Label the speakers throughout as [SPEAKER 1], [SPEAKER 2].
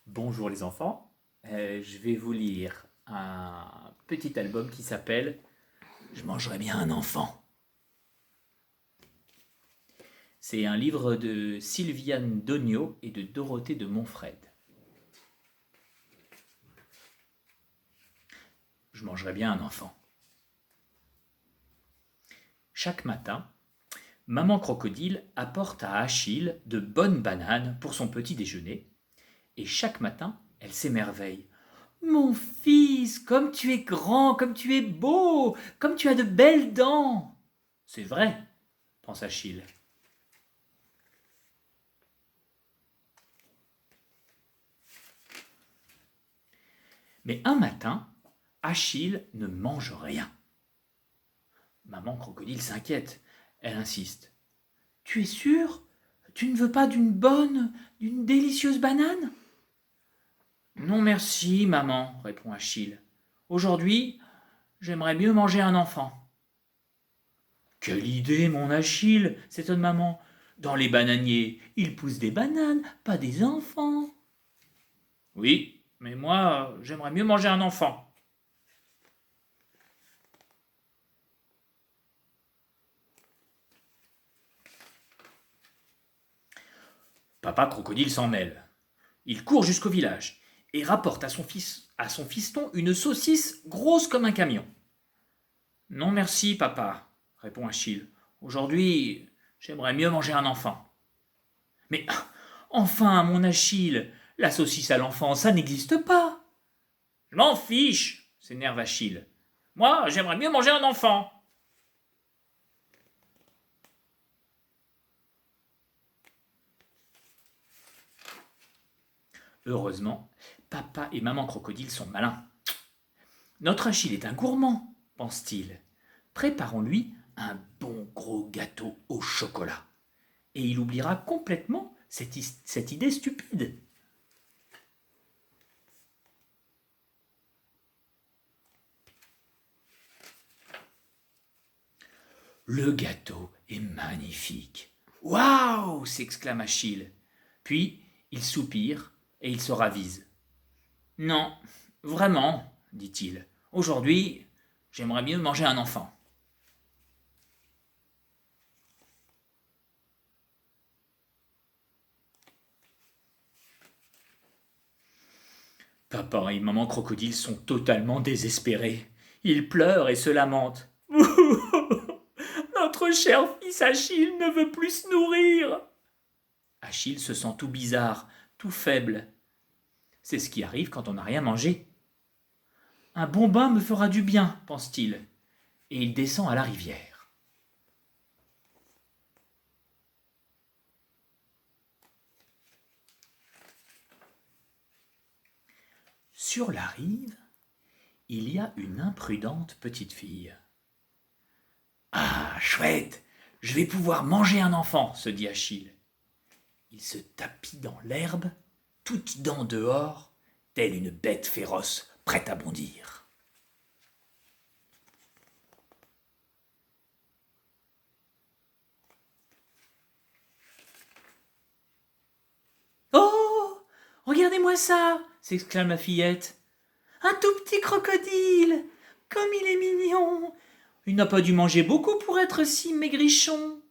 [SPEAKER 1] Bonjour les enfants, je vais vous lire un petit album qui s'appelle Je mangerais bien un enfant. C'est un livre de Sylviane Dognaud et de Dorothée de Montfred. Je mangerais bien un enfant. Chaque matin, maman crocodile apporte à Achille de bonnes bananes pour son petit déjeuner, et chaque matin, elle s'émerveille. Mon fils, comme tu es grand, comme tu es beau, comme tu as de belles dents. C'est vrai, pense Achille. Mais un matin, Achille ne mange rien. Maman crocodile s'inquiète. Elle insiste. Tu es sûr? Tu ne veux pas d'une délicieuse banane? Non merci, maman, répond Achille. Aujourd'hui, j'aimerais mieux manger un enfant. Quelle idée, mon Achille, s'étonne maman. Dans les bananiers, il pousse des bananes, pas des enfants. Oui, mais moi, j'aimerais mieux manger un enfant. Papa crocodile s'en mêle. Il court jusqu'au village et rapporte à son fiston une saucisse grosse comme un camion. Non merci, papa, répond Achille. Aujourd'hui, j'aimerais mieux manger un enfant. Mais enfin, mon Achille, la saucisse à l'enfant, ça n'existe pas. Je m'en fiche, s'énerve Achille. Moi, j'aimerais mieux manger un enfant. Heureusement, papa et maman crocodile sont malins. Notre Achille est un gourmand, pense-t-il. Préparons-lui un bon gros gâteau au chocolat. Et il oubliera complètement cette idée stupide. Le gâteau est magnifique. Waouh s'exclame Achille. Puis il soupire et il se ravise. Non, vraiment, dit-il. Aujourd'hui, j'aimerais mieux manger un enfant. Papa et maman crocodile sont totalement désespérés. Ils pleurent et se lamentent. Notre cher fils Achille ne veut plus se nourrir. Achille se sent tout bizarre, tout faible. C'est ce qui arrive quand on n'a rien mangé. Un bon bain me fera du bien, pense-t-il, et il descend à la rivière. Sur la rive, il y a une imprudente petite fille. Ah, chouette, je vais pouvoir manger un enfant, se dit Achille. Il se tapit dans l'herbe, toutes dents dehors, telle une bête féroce prête à bondir. Oh, regardez-moi ça, s'exclame la fillette. Un tout petit crocodile, comme il est mignon. Il n'a pas dû manger beaucoup pour être si maigrichon.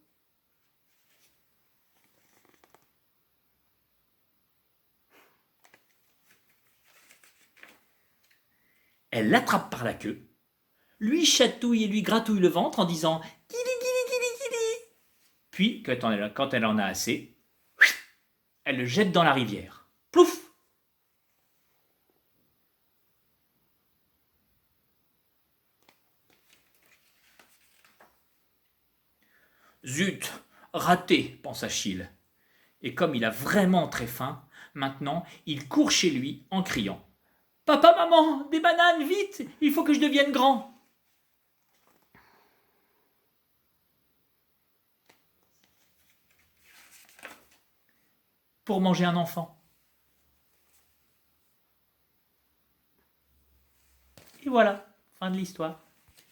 [SPEAKER 1] Elle l'attrape par la queue, lui chatouille et lui gratouille le ventre en disant « Kili, kili, kili, kili ». Puis, quand elle en a assez, elle le jette dans la rivière. Plouf! Zut! Raté, pense Achille. Et comme il a vraiment très faim, maintenant il court chez lui en criant « Papa, maman, des bananes, vite! Il faut que je devienne grand !» Pour manger un enfant. Et voilà, fin de l'histoire.